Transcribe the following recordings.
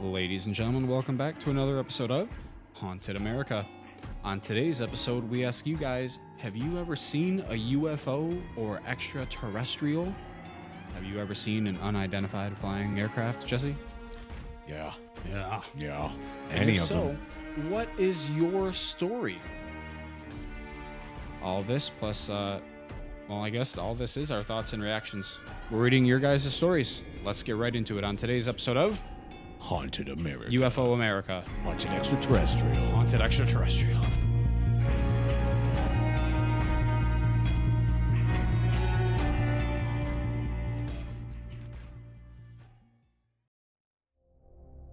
Ladies and gentlemen, welcome back to another episode of Haunted America. On today's episode, we ask you guys, have you ever seen a UFO or extraterrestrial? Have you ever seen an unidentified flying aircraft, Jesse? Yeah. And Any if of so, them. what is your story? All this plus, I guess all this is our thoughts and reactions. We're reading your guys' stories. Let's get right into it on today's episode of Haunted America. UFO America. Haunted Extraterrestrial. Haunted Extraterrestrial.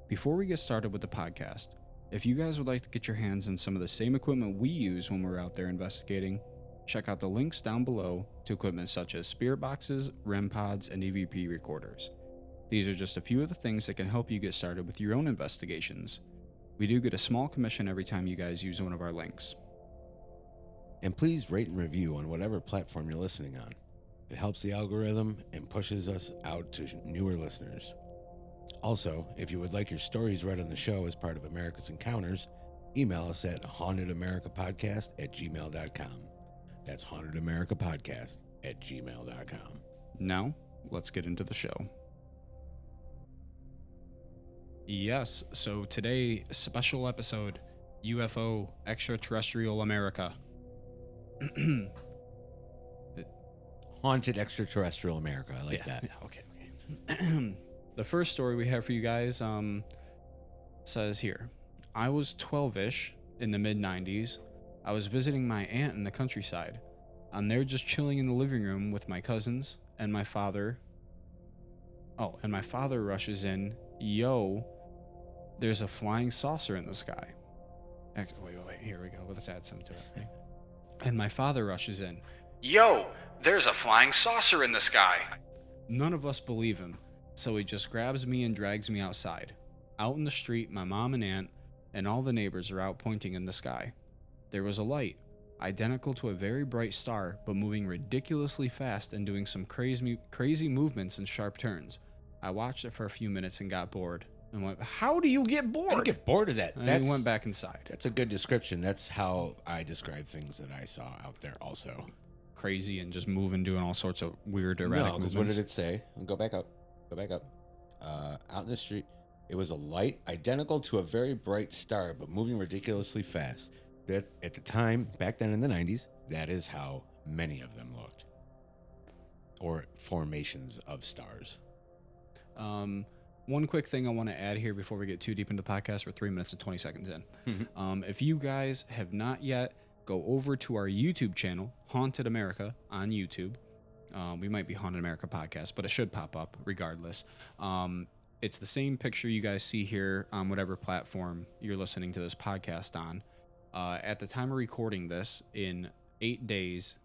Before we get started with the podcast, if you guys would like to get your hands on some of the same equipment we use when we're out there investigating, check out the links down below to equipment such as spirit boxes, REM pods, and EVP recorders. These are just a few of the things that can help you get started with your own investigations. We do get a small commission every time you guys use one of our links. And please rate and review on whatever platform you're listening on. It helps the algorithm and pushes us out to newer listeners. Also, if you would like your stories read on the show as part of America's Encounters, email us at hauntedamericapodcast@gmail.com. That's hauntedamericapodcast@gmail.com. Now, let's get into the show. Yes, so today, special episode, UFO Extraterrestrial America. Haunted Extraterrestrial America. I like that. Yeah, okay. The first story we have for you guys says here, I was 12-ish in the mid-90s. I was visiting my aunt in the countryside. I'm there just chilling in the living room with my cousins and my father. Oh, and my father rushes in, yo, there's a flying saucer in the sky. Wait, here we go. Let's add some to it. Okay. And my father rushes in, yo, there's a flying saucer in the sky. None of us believe him, so he just grabs me and drags me outside. Out in the street, my mom and aunt and all the neighbors are out pointing in the sky. There was a light, identical to a very bright star, but moving ridiculously fast and doing some crazy movements and sharp turns. I watched it for a few minutes and got bored. And went, how do you get bored? I didn't get bored of that. And he went back inside. That's a good description. That's how I describe things that I saw out there also. Crazy and just moving, doing all sorts of weird erratic movements. What did it say? Go back up. Out in the street, it was a light identical to a very bright star, but moving ridiculously fast. That at the time, back then in the 90s, that is how many of them looked. Or formations of stars. One quick thing I want to add here before we get too deep into the podcast. We're 3 minutes and 20 seconds in. Mm-hmm. If you guys have not yet, go over to our YouTube channel, Haunted America on YouTube. We might be Haunted America Podcast, but it should pop up regardless. It's the same picture you guys see here on whatever platform you're listening to this podcast on. At the time of recording this, in 8 days,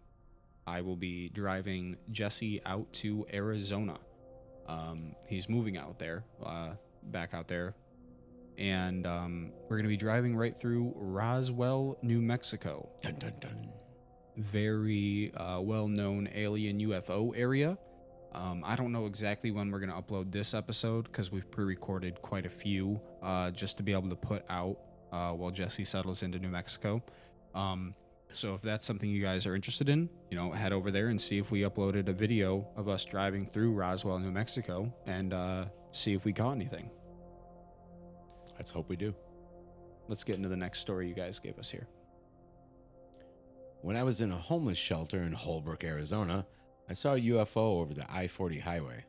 I will be driving Jesse out to Arizona. He's moving out there, back out there. And we're going to be driving right through Roswell, New Mexico. Dun, dun, dun. Very well-known alien UFO area. I don't know exactly when we're going to upload this episode because we've pre-recorded quite a few just to be able to put out while Jesse settles into New Mexico. So if that's something you guys are interested in, head over there and see if we uploaded a video of us driving through Roswell, New Mexico, and see if we caught anything. Let's hope we do. Let's get into the next story you guys gave us here. When I was in a homeless shelter in Holbrook, Arizona, I saw a UFO over the I-40 highway.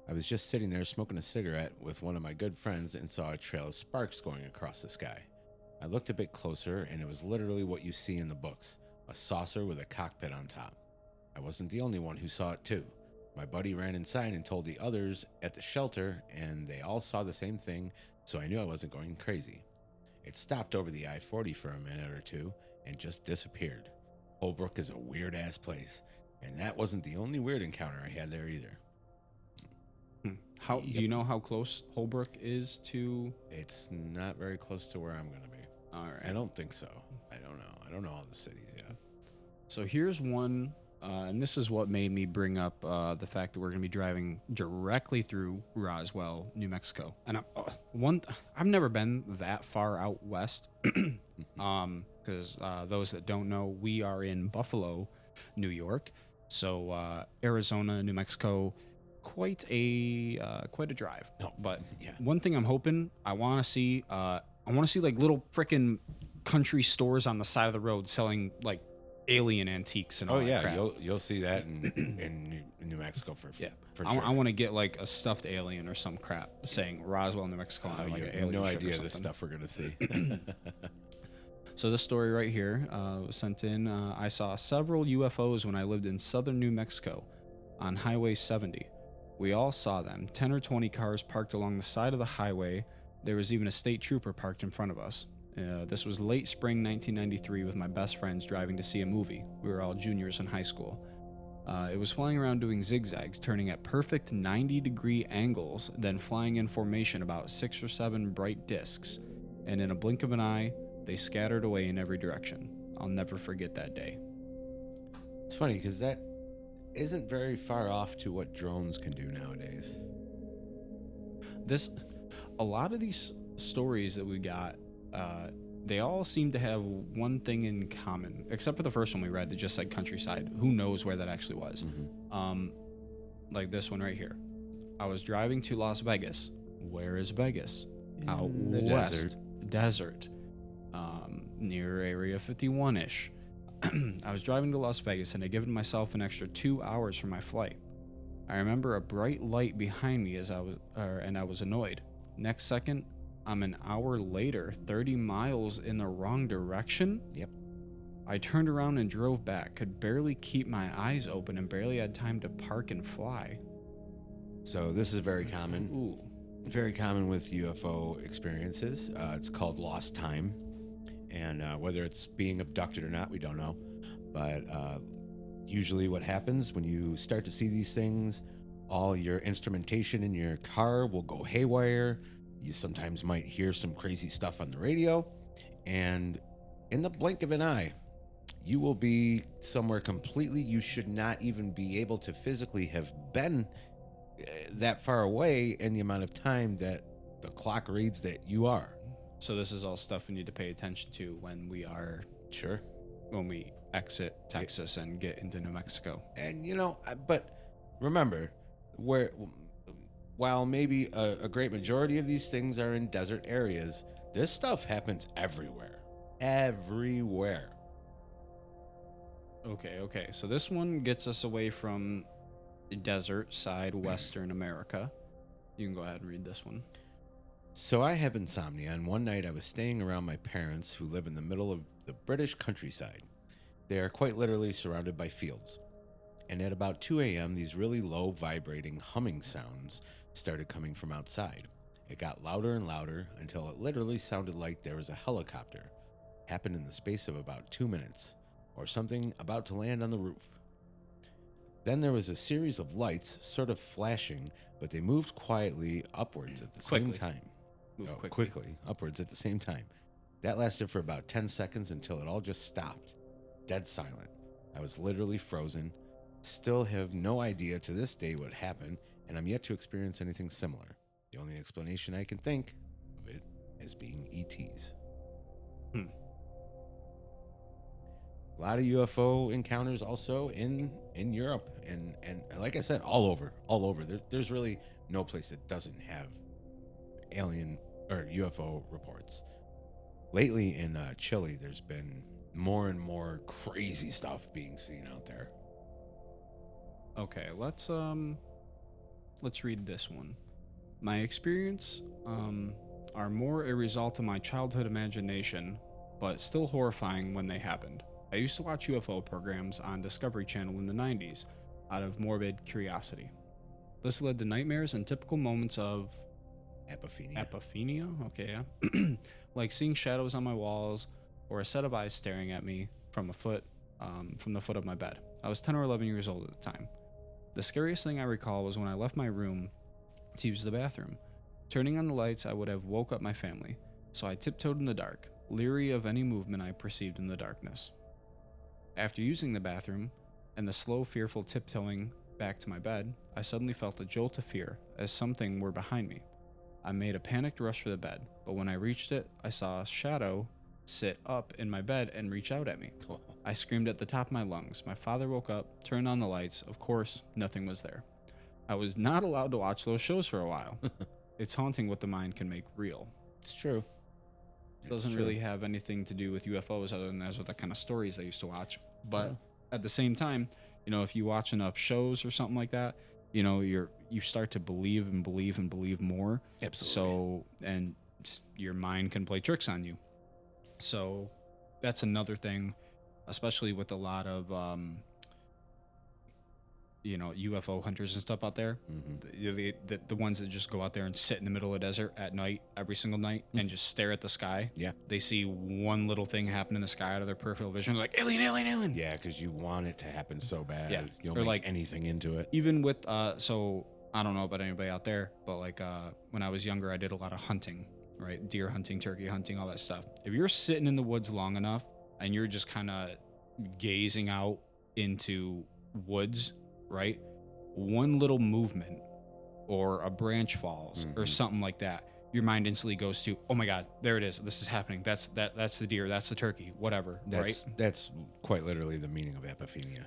I was just sitting there smoking a cigarette with one of my good friends and saw a trail of sparks going across the sky. I looked a bit closer, and it was literally what you see in the books, a saucer with a cockpit on top. I wasn't the only one who saw it too. My buddy ran inside and told the others at the shelter, and they all saw the same thing, so I knew I wasn't going crazy. It stopped over the I-40 for a minute or two and just disappeared. Holbrook is a weird-ass place, and that wasn't the only weird encounter I had there either. Do you know how close Holbrook is to? It's not very close to where I'm going to be. All right. I don't think so. I don't know. I don't know all the cities yet. So here's one And this is what made me bring up the fact that we're going to be driving directly through Roswell, New Mexico. And I've never been that far out west, because those that don't know, we are in Buffalo, New York. So Arizona, New Mexico, quite a drive. No, But yeah. one thing I'm hoping I want to see, like little freaking country stores on the side of the road selling like alien antiques and all Oh that yeah, crap. you'll see that in New Mexico for Yeah, for I sure. want to get like a stuffed alien or some crap saying Roswell, New Mexico, Oh, on like you an have alien no ship or idea the something. stuff we're gonna see. So this story right here was sent in. I saw several UFOs when I lived in southern New Mexico on Highway 70. We all saw them. 10 or 20 cars parked along the side of the highway. There was even a state trooper parked in front of us. This was late spring 1993 with my best friends driving to see a movie. We were all juniors in high school. It was flying around doing zigzags, turning at perfect 90-degree angles, then flying in formation about 6 or 7 bright discs. And in a blink of an eye, they scattered away in every direction. I'll never forget that day. It's funny because that isn't very far off to what drones can do nowadays. A lot of these stories that we got, they all seem to have one thing in common, except for the first one we read that just said countryside. Who knows where that actually was? Mm-hmm. Like this one right here. I was driving to Las Vegas. Where is Vegas? Out In the west. Desert. Near Area 51-ish. I was driving to Las Vegas and had given myself an extra 2 hours for my flight. I remember a bright light behind me and I was annoyed. Next second, I'm an hour later, 30 miles in the wrong direction. Yep. I turned around and drove back, could barely keep my eyes open and barely had time to park and fly. So this is very common. Ooh. Very common with UFO experiences. It's called lost time. And whether it's being abducted or not, we don't know. But usually what happens when you start to see these things, all your instrumentation in your car will go haywire. You sometimes might hear some crazy stuff on the radio. And in the blink of an eye, you will be somewhere completely you should not even be able to physically have been that far away in the amount of time that the clock reads that you are. So this is all stuff we need to pay attention to when we Sure. exit Texas and get into New Mexico. And but remember, while maybe a great majority of these things are in desert areas, this stuff happens everywhere. Everywhere. Okay. So this one gets us away from the desert side, Western America. You can go ahead and read this one. So I have insomnia, and one night I was staying around my parents who live in the middle of the British countryside. They are quite literally surrounded by fields. And at about 2 a.m., these really low vibrating humming sounds started coming from outside. It got louder and louder until it literally sounded like there was a helicopter. Happened in the space of about 2 minutes, or something about to land on the roof. Then there was a series of lights sort of flashing, but they moved quietly upwards at the same time. Quickly upwards at the same time. That lasted for about 10 seconds until it all just stopped. Dead silent. I was literally frozen. Still have no idea to this day what happened, and I'm yet to experience anything similar. The only explanation I can think of it is being ETs. A lot of UFO encounters also in Europe and like I said, all over. There's really no place that doesn't have alien or UFO reports. Lately in Chile, there's been more and more crazy stuff being seen out there. Okay, let's read this one. My experience are more a result of my childhood imagination, but still horrifying when they happened. I used to watch UFO programs on Discovery Channel in the 90s out of morbid curiosity. This led to nightmares and typical moments of Epiphania? Okay, yeah. Like seeing shadows on my walls or a set of eyes staring at me from the foot of my bed. I was 10 or 11 years old at the time. The scariest thing I recall was when I left my room to use the bathroom. Turning on the lights, I would have woke up my family, so I tiptoed in the dark, leery of any movement I perceived in the darkness. After using the bathroom, and the slow, fearful tiptoeing back to my bed, I suddenly felt a jolt of fear as something were behind me. I made a panicked rush for the bed, but when I reached it, I saw a shadow sit up in my bed and reach out at me. I screamed at the top of my lungs. My father woke up, turned on the lights. Of course, nothing was there. I was not allowed to watch those shows for a while. It's haunting what the mind can make real. It's true. Doesn't really have anything to do with UFOs other than those are the kind of stories they used to watch. But at the same time, if you watch enough shows or something like that, you start to believe and believe and believe more. Absolutely. So, and your mind can play tricks on you. So that's another thing, especially with a lot of UFO hunters and stuff out there. The ones that just go out there and sit in the middle of the desert at night, every single night, and just stare at the sky. Yeah. They see one little thing happen in the sky out of their peripheral vision. They're like, alien, alien, alien. Yeah, because you want it to happen so bad. Yeah. You'll Or make like anything into it. Even with, so I don't know about anybody out there, but like when I was younger, I did a lot of hunting, right? Deer hunting, turkey hunting, all that stuff. If you're sitting in the woods long enough and you're just kind of gazing out into woods, right? One little movement or a branch falls or something like that, your mind instantly goes to, oh my God, there it is. This is happening. That's the deer. That's the turkey, whatever. Right? That's quite literally the meaning of apophenia.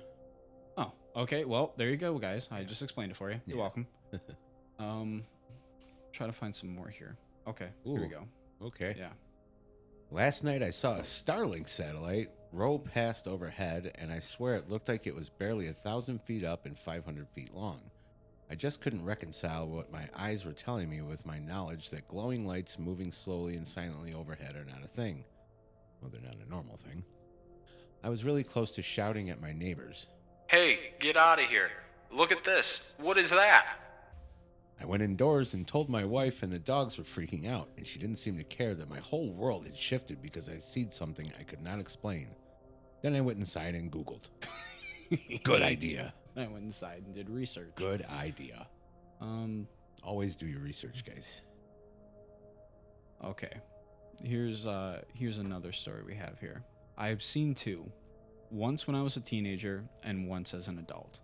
Oh, okay. Well, there you go, guys. I just explained it for you. You're welcome. Try to find some more here. Okay. Here we go. Okay. Yeah. Last night I saw a Starlink satellite roll past overhead, and I swear it looked like it was barely 1,000 feet up and 500 feet long. I just couldn't reconcile what my eyes were telling me with my knowledge that glowing lights moving slowly and silently overhead are not a thing. Well, they're not a normal thing. I was really close to shouting at my neighbors. Hey, get out of here. Look at this. What is that? I went indoors and told my wife, and the dogs were freaking out, and she didn't seem to care that my whole world had shifted because I seen something I could not explain. Then I went inside and Googled. Good idea. I went inside and did research. Good idea. Always do your research, guys. Okay. Here's another story we have here. I've seen two. Once when I was a teenager and once as an adult.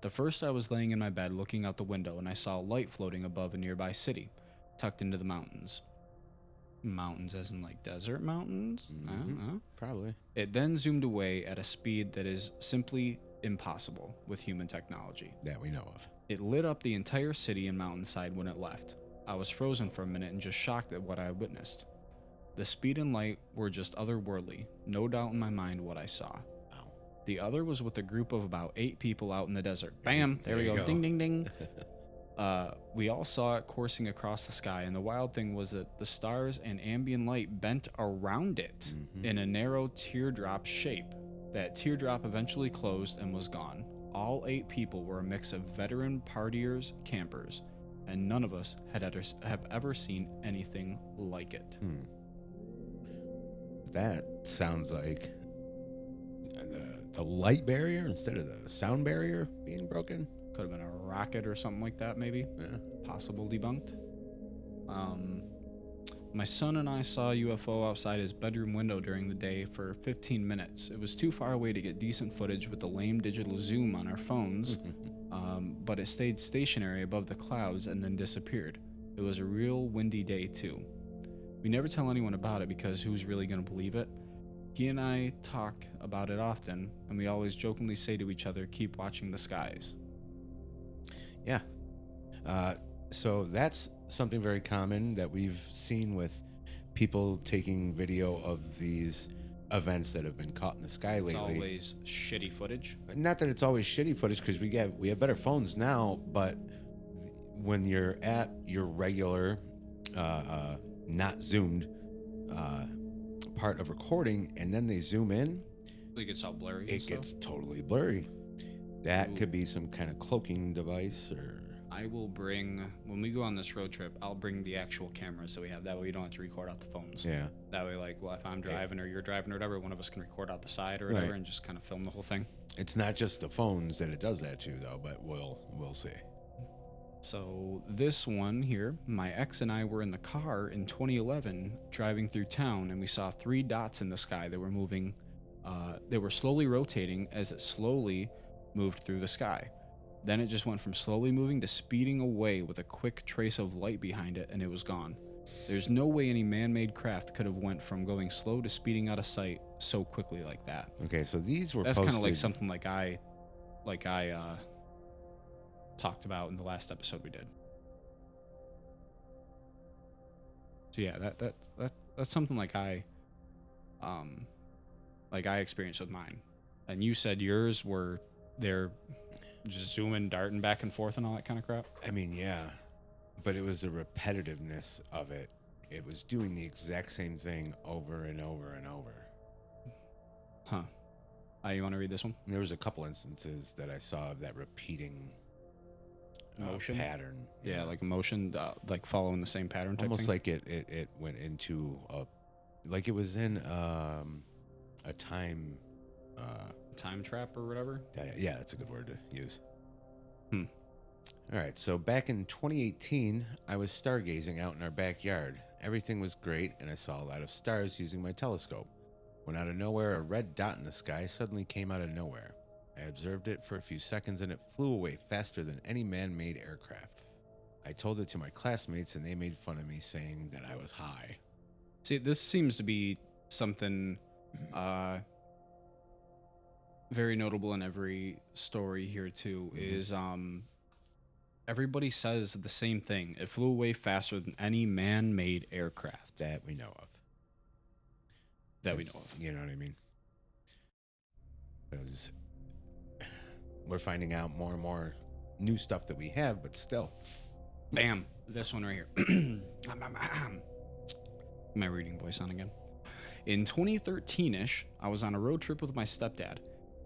The first, I was laying in my bed looking out the window and I saw a light floating above a nearby city, tucked into the mountains. Mountains as in like desert mountains? Probably. It then zoomed away at a speed that is simply impossible with human technology. That we know of. It lit up the entire city and mountainside when it left. I was frozen for a minute and just shocked at what I had witnessed. The speed and light were just otherworldly, no doubt in my mind what I saw. Wow. The other was with a group of about 8 people out in the desert. Bam! There we go. Ding, ding, ding. We all saw it coursing across the sky, and the wild thing was that the stars and ambient light bent around it in a narrow teardrop shape. That teardrop eventually closed and was gone. All 8 people were a mix of veteran partiers, campers, and none of us have ever seen anything like it. That sounds like the light barrier instead of the sound barrier being broken. Could have been a rocket or something like that, maybe. Yeah. Possible debunked. My son and I saw a UFO outside his bedroom window during the day for 15 minutes. It was too far away to get decent footage with the lame digital zoom on our phones, but it stayed stationary above the clouds and then disappeared. It was a real windy day, too. We never tell anyone about it because who's really going to believe it? He and I talk about it often, and we always jokingly say to each other, keep watching the skies. Yeah. So that's something very common that we've seen with people taking video of these events that have been caught in the sky lately. It's always shitty footage. Not that it's always shitty footage, because we have better phones now, but when you're at your regular not zoomed part of recording and then they zoom in, It gets all blurry. it gets totally blurry. That could be some kind of cloaking device. Or I will bring, when we go on this road trip, I'll bring the actual cameras that we have. That way we don't have to record out the phones. Yeah. That way, like, well, if I'm driving or you're driving or whatever, one of us can record out the side or whatever and just kind of film the whole thing. It's not just the phones that it does that to, though, but we'll see. So this one here, my ex and I were in the car in 2011 driving through town, and we saw 3 dots in the sky that were moving They were slowly rotating as it slowly moved through the sky. Then it just went from slowly moving to speeding away with a quick trace of light behind it, and it was gone. There's no way any man-made craft could have went from going slow to speeding out of sight so quickly like that. Okay, so these were That's posted. kind of like something like I talked about in the last episode we did. So yeah, that's something like I experienced with mine. And you said yours were they're just zooming, darting back and forth and all that kind of crap. I mean, yeah, but it was the repetitiveness of it. It was doing the exact same thing over and over and over. Huh. You want to read this one? And there was a couple instances that I saw of that repeating Motion? pattern. Yeah, like motion, like following the same pattern type almost thing. like it went into like it was in a time Time trap or whatever. yeah, that's a good word to use. Hmm. All right, so back in 2018, I was stargazing out in our backyard. Everything was great, and I saw a lot of stars using my telescope. When out of nowhere, a red dot in the sky suddenly came out of nowhere. I observed it for a few seconds, and it flew away faster than any man-made aircraft. I told it to my classmates, and they made fun of me, saying that I was high. See, this seems to be something very notable in every story here too. Is everybody says the same thing. It flew away faster than any man-made aircraft That we know of. we know of. You know what I mean? Because we're finding out more and more new stuff that we have, but still. Bam! This one right here. My reading voice on again. In 2013-ish, I was on a road trip with my stepdad.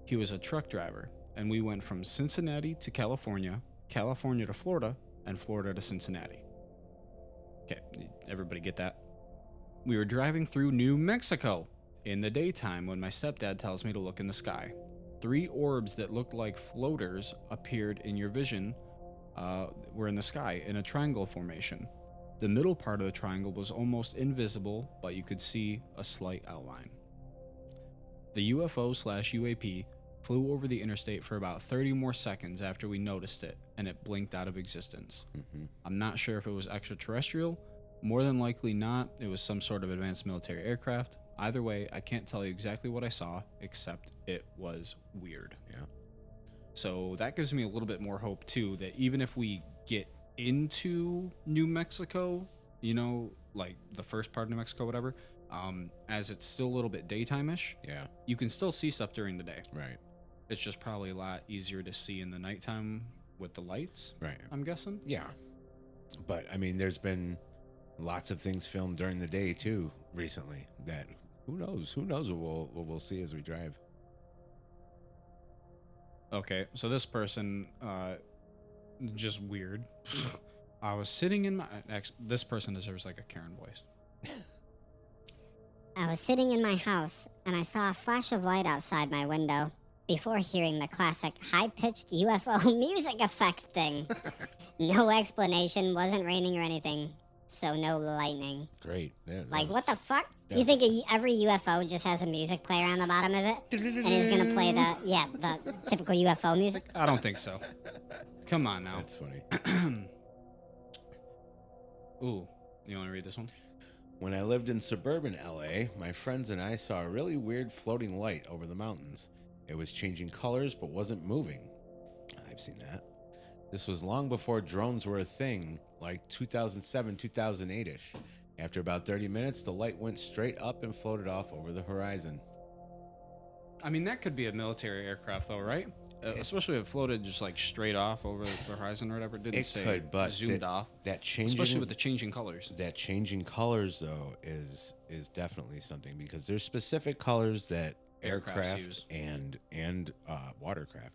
He was a truck driver, and we went from Cincinnati to California, California to Florida, and Florida to Cincinnati. Okay, everybody get that? We were driving through New Mexico in the daytime when my stepdad tells me to look in the sky. 3 orbs that looked like floaters appeared in your vision, were in the sky in a triangle formation. The middle part of the triangle was almost invisible, but you could see a slight outline. The UFO/UAP flew over the interstate for about 30 more seconds after we noticed it, and it blinked out of existence. Mm-hmm. I'm not sure if it was extraterrestrial. More than likely not. It was some sort of advanced military aircraft. Either way, I can't tell you exactly what I saw, except it was weird. Yeah. So that gives me a little bit more hope, too, that even if we get into New Mexico, you know, like the first part of New Mexico, whatever, as it's still a little bit daytime-ish, Yeah. you can still see stuff during the day. Right. It's just probably a lot easier to see in the nighttime with the lights, Right. I'm guessing. Yeah. But I mean, there's been lots of things filmed during the day too recently that who knows what we'll see as we drive. Okay, so this person, just weird. I was sitting in my. This person deserves like a Karen voice. I was sitting in my house, and I saw a flash of light outside my window before hearing the classic high-pitched UFO music effect thing. No explanation, wasn't raining or anything, so no lightning. Great. Yeah, Like, what the fuck? that You was- think every UFO just has a music player on the bottom of it? And is gonna play the typical UFO music? I don't think so. Come on now. That's funny. Ooh, you want to read this one? When I lived in suburban LA, my friends and I saw a really weird floating light over the mountains. It was changing colors but wasn't moving. I've seen that. This was long before drones were a thing, like 2007, 2008-ish. After about 30 minutes, the light went straight up and floated off over the horizon. I mean, that could be a military aircraft, though, right? Especially if it floated just like straight off over the horizon or whatever. It didn't It say could, but zoomed off. That changing, Especially with the changing colors. that changing colors though is definitely something, because there's specific colors that Aircrafts aircraft use. and watercraft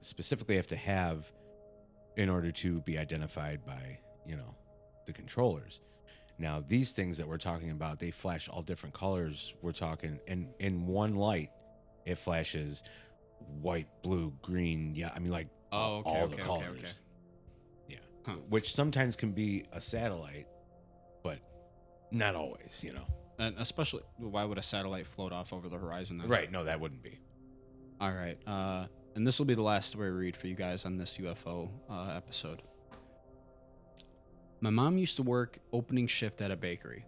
specifically have to have in order to be identified by, you know, the controllers. Now these things that we're talking about, they flash all different colors. We're talking in one light, it flashes white, blue, green. Yeah, I mean, like Oh, okay, all okay, the okay, colors. okay. Yeah, Huh. which sometimes can be a satellite, but not always. You know. And especially, why would a satellite float off over the horizon then? Right. No, that wouldn't be. All right. And this will be the last story I read for you guys on this UFO episode. My mom used to work opening shift at a bakery,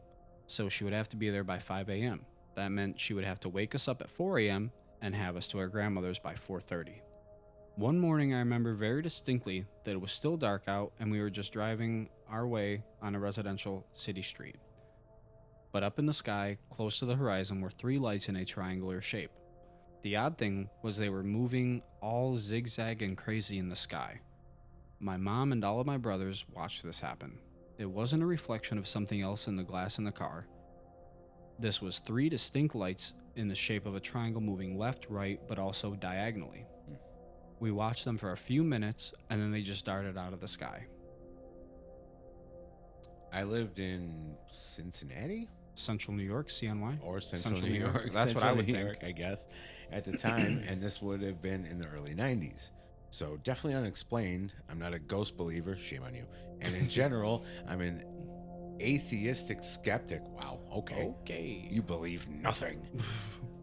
so she would have to be there by 5 a.m. That meant she would have to wake us up at 4 a.m. and have us to our grandmother's by 4:30. One morning, I remember very distinctly that it was still dark out and we were just driving our way on a residential city street. But up in the sky, close to the horizon, were 3 lights in a triangular shape. The odd thing was they were moving all zigzag and crazy in the sky. My mom and all of my brothers watched this happen. It wasn't a reflection of something else in the glass in the car. This was 3 distinct lights in the shape of a triangle moving left, right, but also diagonally. We watched them for a few minutes, and then they just darted out of the sky. I lived in Cincinnati Central New York, CNY? or Central New York. That's what I would New think. York, I guess, at the time, and this would have been in the early 90s. So definitely unexplained. I'm not a ghost believer. Shame on you. And in general, I'm an atheistic skeptic. Wow. Okay. Okay. You believe nothing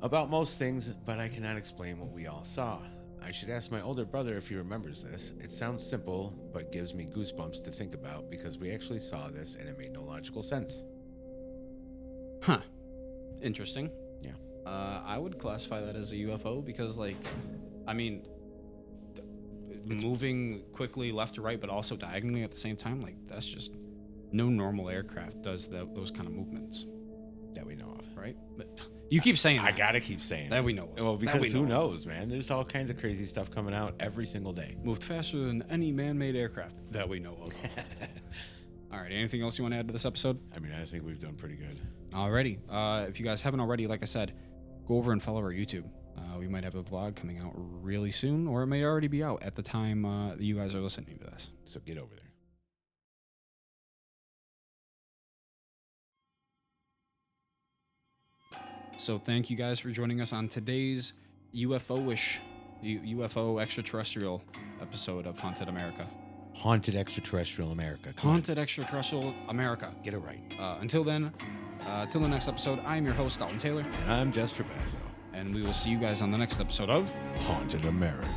about most things, but I cannot explain what we all saw. I should ask my older brother if he remembers this. It sounds simple, but gives me goosebumps to think about because we actually saw this and it made no logical sense. Huh. Interesting. Yeah. I would classify that as a UFO because, like, I mean, moving quickly left to right, but also diagonally at the same time, like, that's just no normal aircraft does those kind of movements, That we know of. right? But you keep saying I that. gotta keep saying That it. we know of. Well, That because we who know of. knows, man? There's all kinds of crazy stuff coming out every single day. Moved faster than any man-made aircraft that we know of. All right. Anything else you want to add to this episode? I mean, I think we've done pretty good. Alrighty. If you guys haven't already, like I said, go over and follow our YouTube. We might have a vlog coming out really soon, or it may already be out at the time that you guys are listening to this. So get over there. So thank you guys for joining us on today's UFO-ish, UFO extraterrestrial episode of Haunted America. Haunted extraterrestrial America. Come Haunted extraterrestrial America. on, get it right. Until then, till the next episode, I'm your host, Dalton Taylor, And I'm Jess Trapasso. and we will see you guys on the next episode of Haunted America.